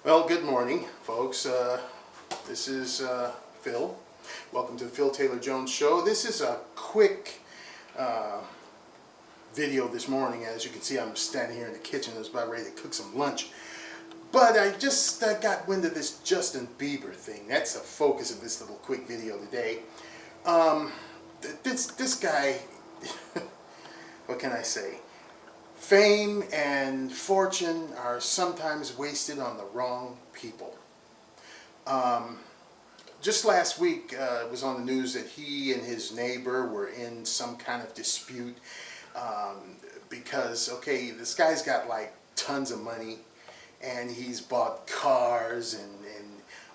Well, good morning, folks. This is Phil. Welcome to the Phil Taylor Jones Show. This is a quick video this morning. As you can see, I'm standing here in the kitchen. I was about ready to cook some lunch. But I just got wind of this Justin Bieber thing. That's the focus of this little quick video today. This guy, what can I say? Fame and fortune are sometimes wasted on the wrong people. Just last week it was on the news that he and his neighbor were in some kind of dispute because, okay, this guy's got like tons of money and he's bought cars and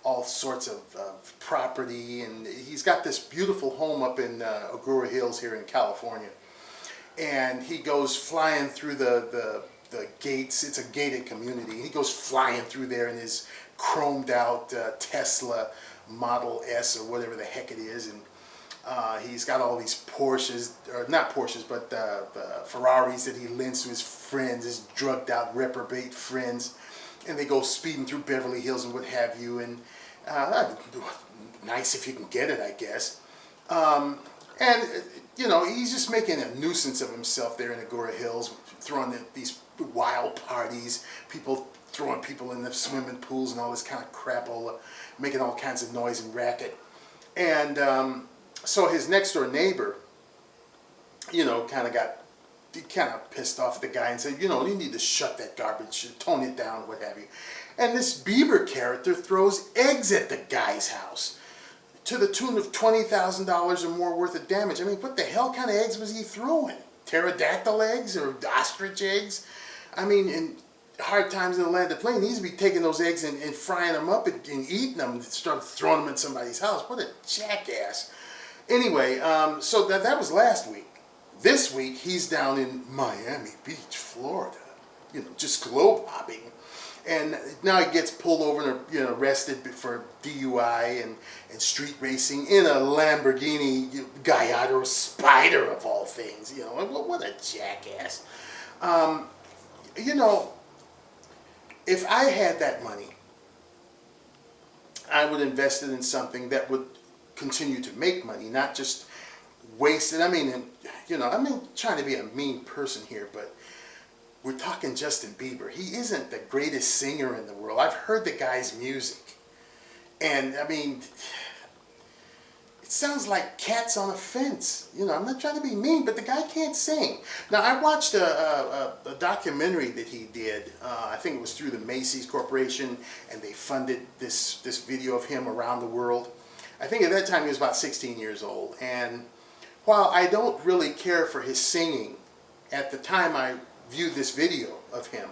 all sorts of property, and he's got this beautiful home up in Agoura Hills here in California. And he goes flying through the gates. It's a gated community. He goes flying through there in his chromed out Tesla Model S or whatever the heck it is. And he's got all these Porsches, or not Porsches, but Ferraris that he lends to his friends, his drugged out reprobate friends. And they go speeding through Beverly Hills and what have you. And nice if you can get it, I guess. And, you know, he's just making a nuisance of himself there in Agoura Hills, throwing these wild parties, people throwing people in the swimming pools and all this kind of crapola, making all kinds of noise and racket. And so his next door neighbor, you know, kind of pissed off at the guy and said, you know, you need to shut that garbage, tone it down, what have you. And this Bieber character throws eggs at the guy's house, to the tune of $20,000 or more worth of damage. I mean, what the hell kind of eggs was he throwing? Pterodactyl eggs or ostrich eggs? I mean, in hard times in the land of plenty, he needs to be taking those eggs and frying them up and eating them and start throwing them in somebody's house. What a jackass. Anyway, so that was last week. This week, he's down in Miami Beach, Florida, you know, just globe hopping. And now he gets pulled over and, you know, arrested for DUI and street racing in a Lamborghini Gallardo Spider of all things. You know, what a jackass. You know, if I had that money, I would invest it in something that would continue to make money, not just waste it. I mean, you know, I'm not trying to be a mean person here, but we're talking Justin Bieber. He isn't the greatest singer in the world. I've heard the guy's music. And, I mean, it sounds like cats on a fence. You know, I'm not trying to be mean, but the guy can't sing. Now, I watched a documentary that he did. I think it was through the Macy's Corporation, and they funded this video of him around the world. I think at that time he was about 16 years old. And while I don't really care for his singing, at the time I viewed this video of him,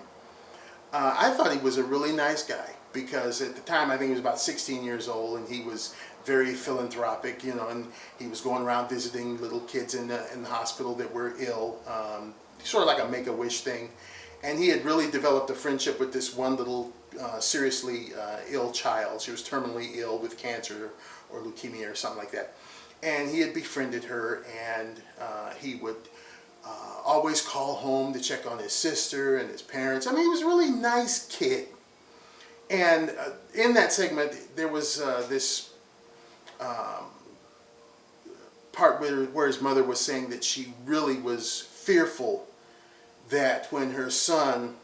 I thought he was a really nice guy, because at the time I think he was about 16 years old, and he was very philanthropic, you know, and he was going around visiting little kids in the hospital that were ill, sort of like a Make-A-Wish thing. And he had really developed a friendship with this one little seriously ill child. She was terminally ill with cancer or leukemia or something like that. And he had befriended her, and he would always call home to check on his sister and his parents. I mean, he was a really nice kid. And in that segment, there was this part where his mother was saying that she really was fearful that when her son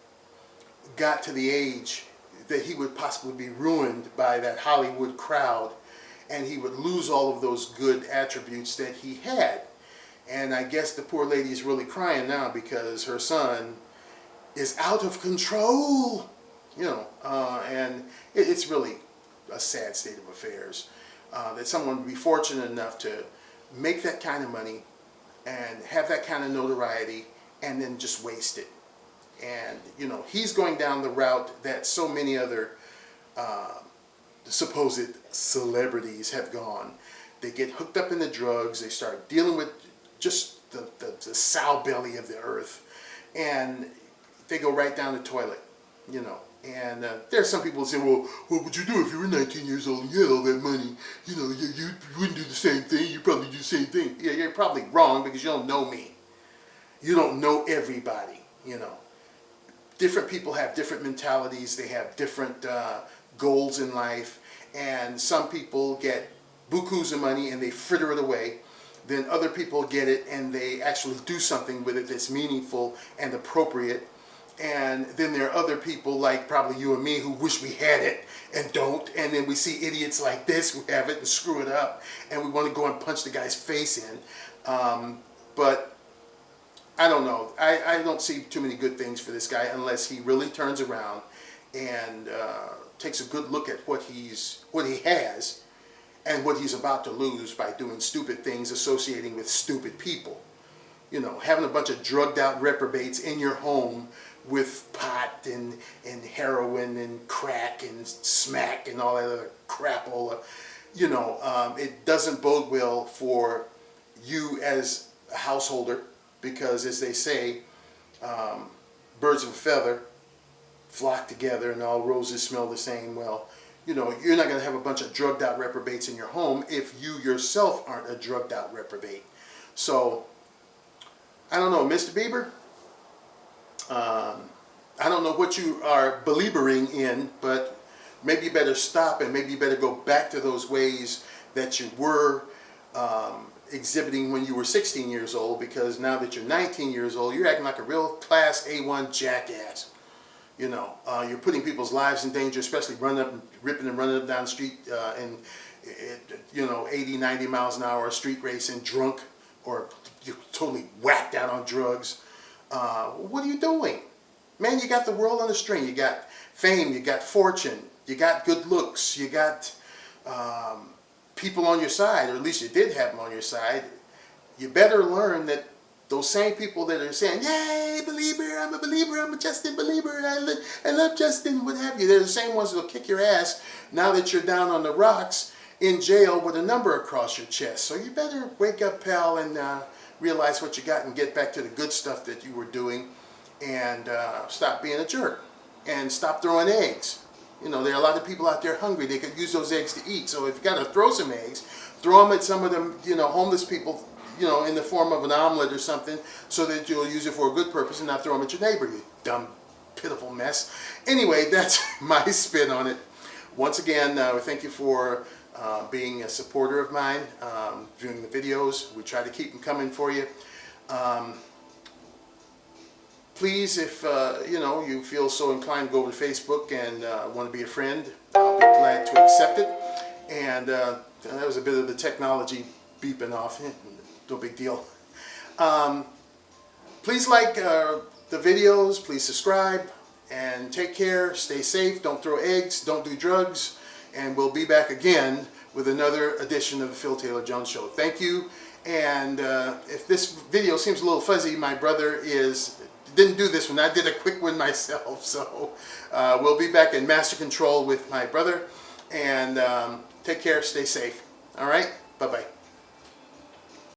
got to the age that he would possibly be ruined by that Hollywood crowd, and he would lose all of those good attributes that he had. And I guess the poor lady is really crying now because her son is out of control, you know, and it's really a sad state of affairs that someone would be fortunate enough to make that kind of money and have that kind of notoriety and then just waste it. And, you know, he's going down the route that so many other supposed celebrities have gone. They get hooked up in the drugs, they start dealing with just the sow belly of the earth, and they go right down the toilet, you know. And there are some people who say, well, what would you do if you were 19 years old and you had all that money? You know, you wouldn't do the same thing. You'd probably do the same thing. Yeah, you're probably wrong because you don't know me. You don't know everybody, you know. different people have different mentalities. They have different goals in life. And some people get bukus of money and they fritter it away. Then other people get it and they actually do something with it that's meaningful and appropriate. And then there are other people like probably you and me who wish we had it and don't. And then we see idiots like this who have it and screw it up. And we want to go and punch the guy's face in. But I don't know. I don't see too many good things for this guy unless he really turns around and takes a good look at what he has and what he's about to lose by doing stupid things associating with stupid people. You know, having a bunch of drugged out reprobates in your home with pot and heroin and crack and smack and all that other crapola. You know, it doesn't bode well for you as a householder because, as they say, birds of a feather flock together and all roses smell the same. Well, you know, you're not going to have a bunch of drugged out reprobates in your home if you yourself aren't a drugged out reprobate. So, I don't know, Mr. Bieber, I don't know what you are believering in, but maybe you better stop and maybe you better go back to those ways that you were exhibiting when you were 16 years old, because now that you're 19 years old, you're acting like a real class A1 jackass. You know, you're putting people's lives in danger, especially ripping and running up down the street and, you know, 80, 90 miles an hour, street racing, drunk, or you're totally whacked out on drugs. What are you doing? Man, you got the world on a string. You got fame, you got fortune, you got good looks, you got people on your side, or at least you did have them on your side. You better learn that those same people that are saying, yay, believer, I'm a believer, I'm a Justin believer, I love Justin, what have you. They're the same ones that will kick your ass now that you're down on the rocks in jail with a number across your chest. So you better wake up, pal, and realize what you got and get back to the good stuff that you were doing, and stop being a jerk and stop throwing eggs. You know, there are a lot of people out there hungry. They could use those eggs to eat. So if you got to throw some eggs, throw them at some of them, you know, homeless people, you know, in the form of an omelet or something, so that you'll use it for a good purpose and not throw them at your neighbor, you dumb, pitiful mess. Anyway, that's my spin on it. Once again, thank you for being a supporter of mine, viewing the videos. We try to keep them coming for you. Please, if you know, you feel so inclined, go over to Facebook and want to be a friend, I'll be glad to accept it. And that was a bit of the technology beeping off. No big deal. Please like the videos, please subscribe, and take care, stay safe, don't throw eggs, don't do drugs, and we'll be back again with another edition of the Phil Taylor Jones Show. Thank you, and if this video seems a little fuzzy, my brother didn't do this one, I did a quick one myself, so we'll be back in master control with my brother, and take care, stay safe. All right, bye-bye.